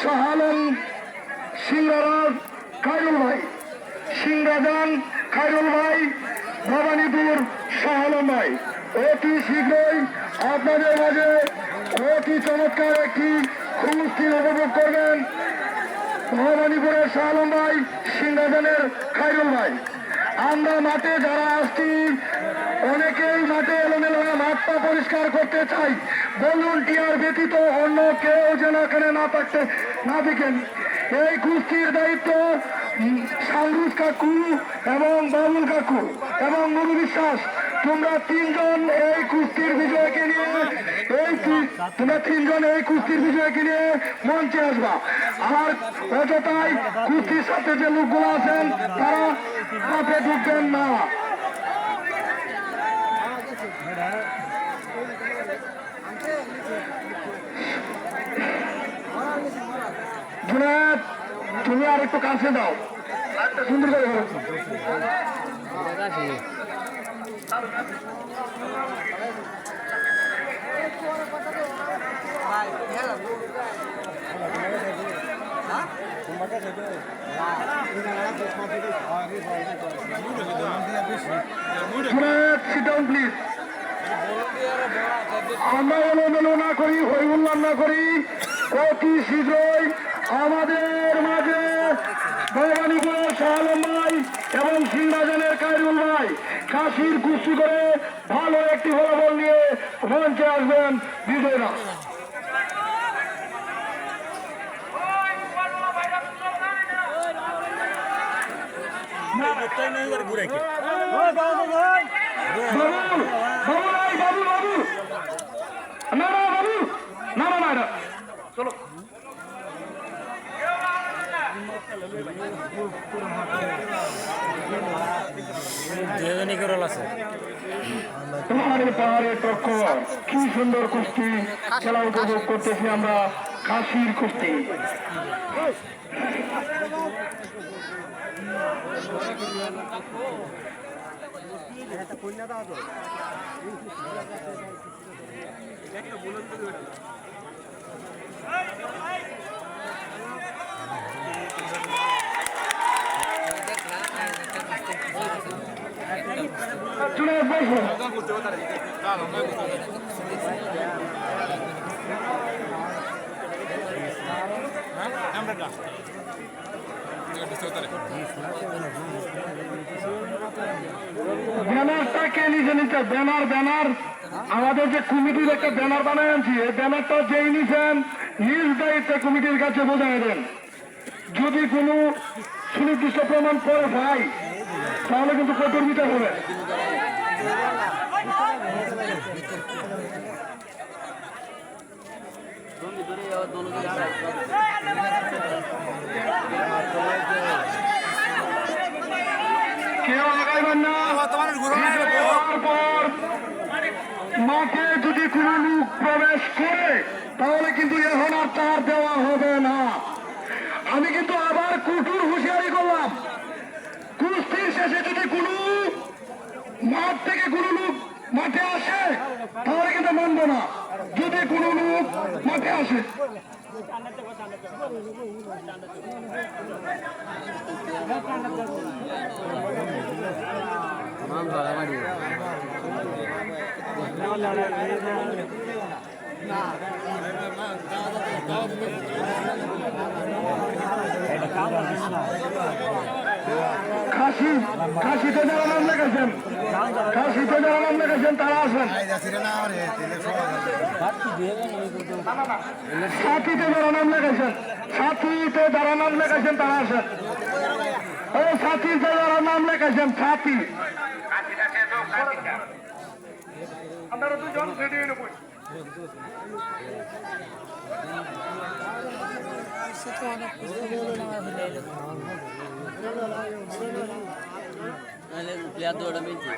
Shah Alam সিংরাজ Khairul ভাই, সিংরাজান খায়রুল ভাই, Bhabanipur Shah Alam ভাই অতি শীঘ্রই আপনাদের মাঝে অতি চমৎকার একটি কুস্তি উপভোগ করবেন। ভবানীপুরের শাহালম ভাই, সিংরাজানের খায়রুল ভাই। আমরা মাঠে যারা আসছি অনেকেই মাঠে এলোমেলো মাঠটা পরিষ্কার করতে চাই, ভলান্টিয়ার ব্যতীত অন্য কেউ যেন এখানে না থাকতে না দেখেন। এই কুস্তির দায়িত্ব সামরুজ কাকু এবং বাবুল কাকু এবং নুরু বিশ্বাস, তোমরা তিনজন এই কুস্তির বিজয়কে নিয়ে এই কুস্তির বিজয়কে নিয়ে মঞ্চে আসবা। আর অযথাই কুস্তির সাথে যে লোকগুলো আছেন তারা মাঠে ঢুকবেন না। জুনায়েদ, তুমি আর একটু কাছে দাও, সুন্দর করে প্লিজ। আমরা এলোমেলো না করি, হইহুল্লা না করি, অতি শীঘ্রই আমাদের মাঝে ভবানীপুরের শাহালম ভাই এবং সিংরাজানের খায়রুল ভাই কাশির কুস্তি করে ভালো একটি ফলাফল নিয়ে মঞ্চে আসবেন বিজয়রা। চলো পাহাড়ের টক্কর, কি সুন্দর কুস্তি খেলা উপভোগ করতেছি আমরা, কাশির কুস্তি। ব্যানারটা কে নিজে নিচ্ছে? ব্যানার ব্যানার আমাদের যে কমিটির একটা ব্যানার বানায় আনছি, এই ব্যানারটা যেই নিছেন নিজ দায়িত্বে কমিটির কাছে বোঝাই দেন। যদি কোনো সুনির্দিষ্ট প্রমাণ করে ভাই তাহলে কিন্তু কঠোর বিচার হবে। কেউ আগাইবেন না। মাঠে যদি কোনো লোক প্রবেশ করে তাহলে কিন্তু এখন আর তার দেওয়া হবে না। আমি কিন্তু আবার কঠোর হুঁশিয়ারি করলাম, কুস্তির শেষে যদি কোনো মাঠ থেকে কোনো লোক মাঠে আসে তাহলে কিন্তু মানবো না। যদি কোনো লোক মাঠে আসে কাশিতে যারা নাম লেগেছেন, কাশিতে যারা নাম লেগেছেন তারা আসবেন। সাথীতে যারা নাম লেগেছেন, সাথীতে যারা নাম লেগেছেন তারা আসেন। ও সাথীতে যারা নাম লেগেছেন সাথী, আপনারা দুজন রেডি হয়ে নেবেন। প্লেয়ার তো ওটা মিলছে।